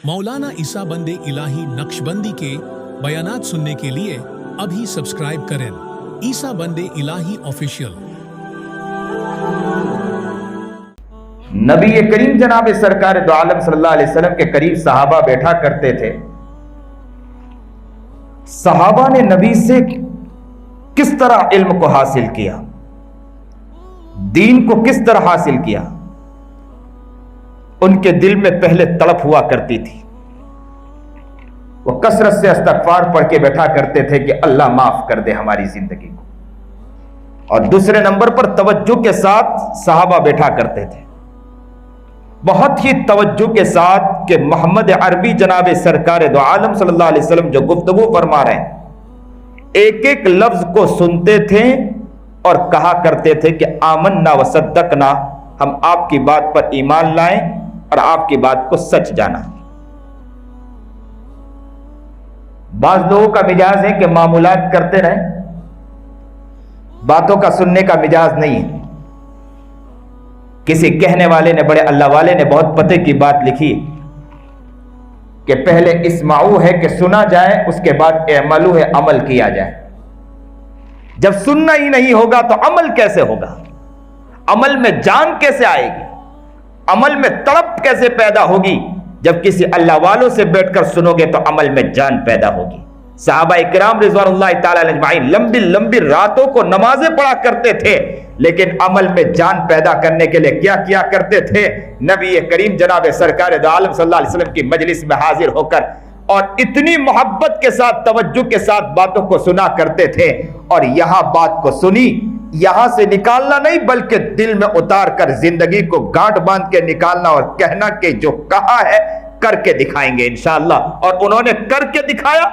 मौलाना ईसा बंदे इलाही नक्शबंदी के बयानात सुनने के लिए अभी सब्सक्राइब करें ईसा बंदे इलाही ऑफिशियल। नबी करीम जनाब सरकार दो आलम सल्लल्लाहु अलैहि वसल्लम के करीब सहाबा बैठा करते थे। सहाबा ने नबी से किस तरह इल्म को हासिल किया, दीन को किस तरह हासिल किया, उनके दिल में पहले तड़प हुआ करती थी। वो कसरत से इस्तगफार पढ़ के बैठा करते थे कि अल्लाह माफ कर दे हमारी जिंदगी को। और दूसरे नंबर पर तवज्जो के साथ सहाबा बैठा करते थे, बहुत ही तवज्जो के साथ कि मोहम्मद अरबी जनाब सरकार दो आलम सल्लल्लाहु अलैहि वसल्लम जो गुफ्तगू फरमा रहे हैं, एक एक लफ्ज को सुनते थे और कहा करते थे कि आमन्ना व सद्दकना, हम आपकी बात पर ईमान लाएं और आपकी बात को सच जाना। बाज लोगों का मिजाज है कि मामूलात करते रहें, बातों का सुनने का मिजाज नहीं है। किसी कहने वाले ने, बड़े अल्लाह वाले ने बहुत पते की बात लिखी कि पहले इस्माऊ है कि सुना जाए, उसके बाद अमलू है अमल किया जाए। जब सुनना ही नहीं होगा तो अमल कैसे होगा, अमल में जान कैसे आएगी, अमल में तड़प कैसे पैदा होगी। जब किसी अल्लाह वालों से बैठकर सुनोगे तो अमल में जान पैदा होगी। सहाबा इकराम रिज़वानुल्लाह ताला अलैहिम लंबी लंबी रातों को नमाजें पढ़ा करते थे, लेकिन अमल में जान पैदा करने के लिए क्या किया करते थे? नबी करीम जनाब सरकार दो आलम सल्लल्लाहु अलैहि वसल्लम की मजलिस में हाजिर होकर और इतनी मोहब्बत के साथ, तवज्जो के साथ बातों को सुना करते थे। और यहां बात को सुनी, यहां से निकालना नहीं बल्कि दिल में उतार कर जिंदगी को गांठ बांध के निकालना और कहना कि जो कहा है करके दिखाएंगे इंशाअल्लाह। और उन्होंने करके दिखाया,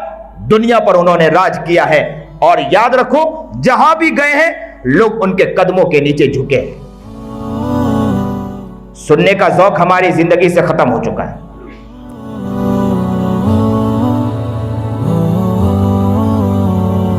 दुनिया पर उन्होंने राज किया है। और याद रखो, जहां भी गए हैं लोग उनके कदमों के नीचे झुके। सुनने का ज़ौक़ हमारी जिंदगी से खत्म हो चुका है।